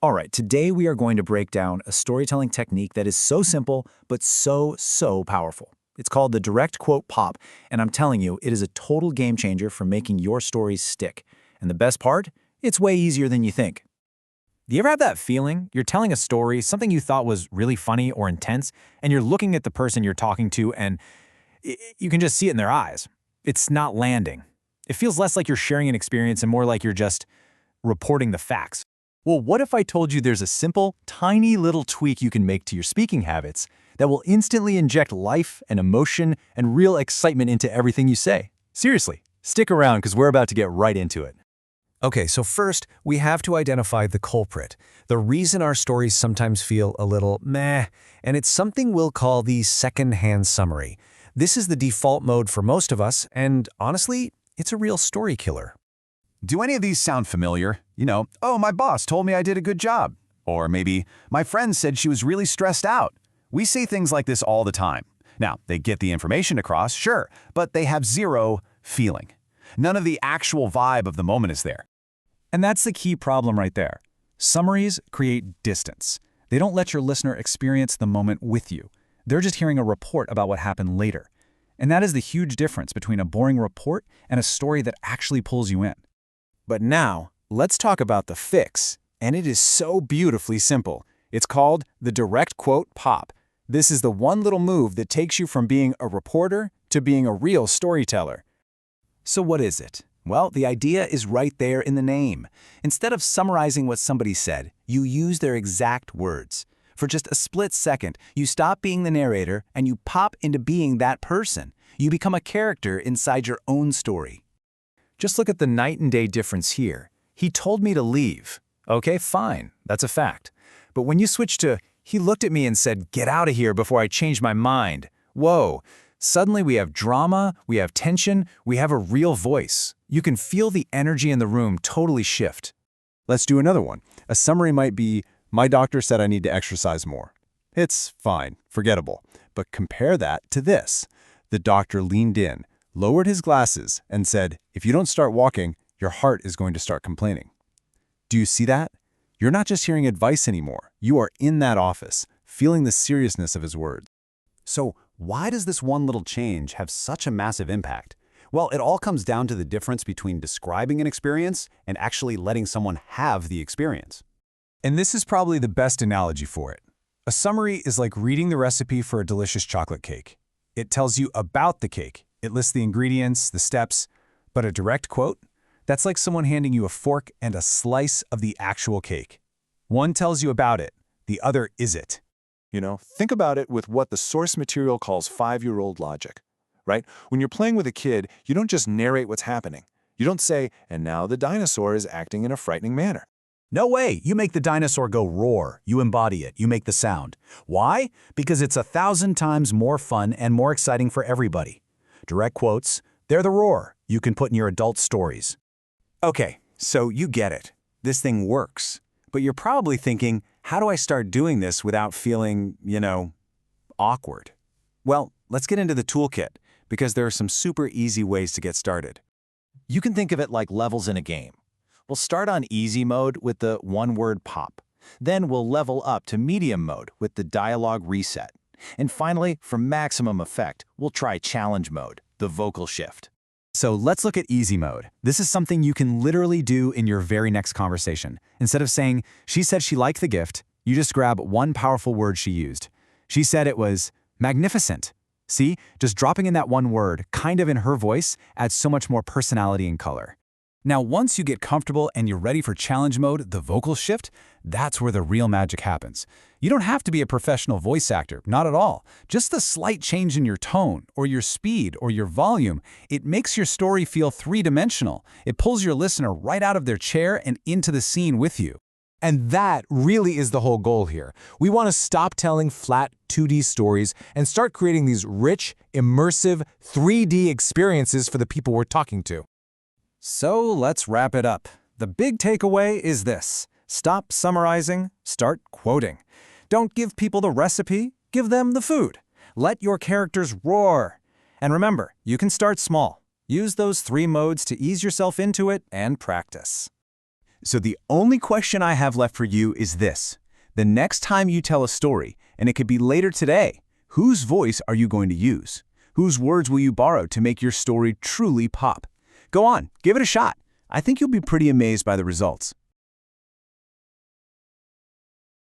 All right, today we are going to break down a storytelling technique that is so simple, but so powerful. It's called the direct quote pop, and I'm telling you, it is a total game changer for making your stories stick. And the best part? It's way easier than you think. Do you ever have that feeling? You're telling a story, something you thought was really funny or intense, and you're looking at the person you're talking to, and you can just see it in their eyes. It's not landing. It feels less like you're sharing an experience and more like you're just reporting the facts. Well, what if I told you there's a simple, tiny little tweak you can make to your speaking habits that will instantly inject life and emotion and real excitement into everything you say? Seriously, stick around because we're about to get right into it. Okay, so first, we have to identify the culprit, the reason our stories sometimes feel a little meh, and it's something we'll call the second-hand summary. This is the default mode for most of us, and honestly, it's a real story killer. Do any of these sound familiar? Oh, my boss told me I did a good job. Or maybe, my friend said she was really stressed out. We say things like this all the time. Now, they get the information across, sure, but they have zero feeling. None of the actual vibe of the moment is there. And that's the key problem right there. Summaries create distance. They don't let your listener experience the moment with you. They're just hearing a report about what happened later. And that is the huge difference between a boring report and a story that actually pulls you in. But now, let's talk about the fix, and it is so beautifully simple. It's called the direct quote pop. This is the one little move that takes you from being a reporter to being a real storyteller. So what is it? Well, the idea is right there in the name. Instead of summarizing what somebody said, you use their exact words. For just a split second, you stop being the narrator and you pop into being that person. You become a character inside your own story. Just look at the night and day difference here. He told me to leave. Okay, fine, that's a fact. But when you switch to, he looked at me and said, get out of here before I change my mind. Whoa, suddenly we have drama, we have tension, we have a real voice. You can feel the energy in the room totally shift. Let's do another one. A summary might be, my doctor said I need to exercise more. It's fine, forgettable. But compare that to this. The doctor leaned in, lowered his glasses, and said, if you don't start walking, your heart is going to start complaining. Do you see that? You're not just hearing advice anymore. You are in that office, feeling the seriousness of his words. So why does this one little change have such a massive impact? Well, it all comes down to the difference between describing an experience and actually letting someone have the experience. And this is probably the best analogy for it. A summary is like reading the recipe for a delicious chocolate cake. It tells you about the cake. It lists the ingredients, the steps, but a direct quote? That's like someone handing you a fork and a slice of the actual cake. One tells you about it, the other is it. Think about it with what the source material calls 5-year-old logic, right? When you're playing with a kid, you don't just narrate what's happening. You don't say, and now the dinosaur is acting in a frightening manner. No way, you make the dinosaur go roar. You embody it, you make the sound. Why? Because it's 1,000 times more fun and more exciting for everybody. Direct quotes, they're the roar you can put in your adult stories. Okay, so you get it. This thing works. But you're probably thinking, how do I start doing this without feeling, awkward? Well, let's get into the toolkit, because there are some super easy ways to get started. You can think of it like levels in a game. We'll start on easy mode with the one-word pop. Then we'll level up to medium mode with the dialogue reset. And finally, for maximum effect, we'll try challenge mode, the vocal shift. So let's look at easy mode. This is something you can literally do in your very next conversation. Instead of saying, she said she liked the gift, you just grab one powerful word she used. She said it was magnificent. See, just dropping in that one word, kind of in her voice, adds so much more personality and color. Now, once you get comfortable and you're ready for challenge mode, the vocal shift, that's where the real magic happens. You don't have to be a professional voice actor, not at all. Just the slight change in your tone, or your speed, or your volume, it makes your story feel three-dimensional. It pulls your listener right out of their chair and into the scene with you. And that really is the whole goal here. We want to stop telling flat 2D stories and start creating these rich, immersive 3D experiences for the people we're talking to. So let's wrap it up. The big takeaway is this. Stop summarizing, start quoting. Don't give people the recipe, give them the food. Let your characters roar. And remember, you can start small. Use those 3 modes to ease yourself into it and practice. So the only question I have left for you is this. The next time you tell a story, and it could be later today, whose voice are you going to use? Whose words will you borrow to make your story truly pop? Go on, give it a shot. I think you'll be pretty amazed by the results.